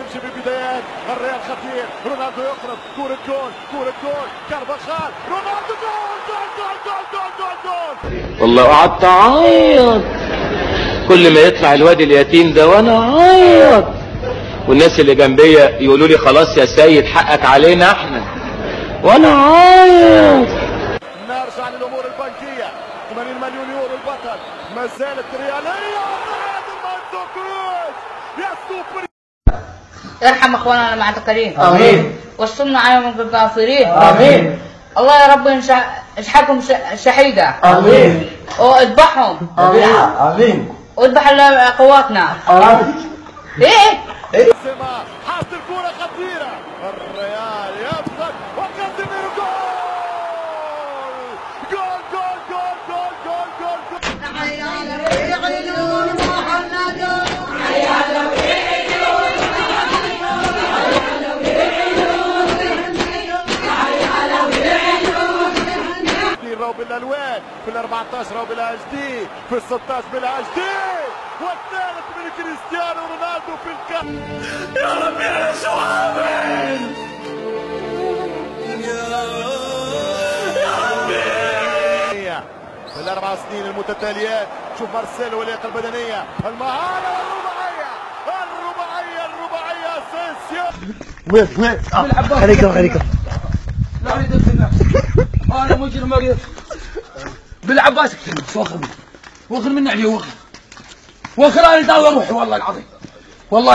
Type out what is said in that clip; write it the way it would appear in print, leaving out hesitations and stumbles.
تمشي ببدايات الريال خطير. رونالدو يقرب، كورة جول، كورة جول، كارفاخال، رونالدو جول جول جول جول جول جول جول. والله قعدت اعيط كل ما يطلع الواد اليتيم ده وانا اعيط، والناس اللي جنبيا يقولوا لي خلاص يا سيد حقك علينا احنا، وانا اعيط. نرجع للامور البنكيه. 80 مليون يورو البطل، ما زالت رياليه. يا سوبر. ارحم اخواننا المعتقلين امين، واسترنا عليهم بالغافرين امين. الله يا رب اشحكهم شهيدا امين، واذبحهم امين، واذبح قواتنا. امين. ايه حاط الكرة خطيرة، الريال يبصق وكازيميرو جول جول جول جول جول جول جول. راهو بالالوان، في ال 14 راهو بلا اتش دي، في ال 16 بلا اتش دي، والثالث من كريستيانو رونالدو في الكاس. يا رب يا شوامل، يا ربي. في الاربع سنين المتتاليات شوف مارسيلو واللياقه البدنيه، المهاره الرباعيه اسينسيو. وين خليكم لا اريد اقتل انا مجرم مريض بالعباس اقتل واخر مني عليه واخر انا داوي روحي والله العظيم والله.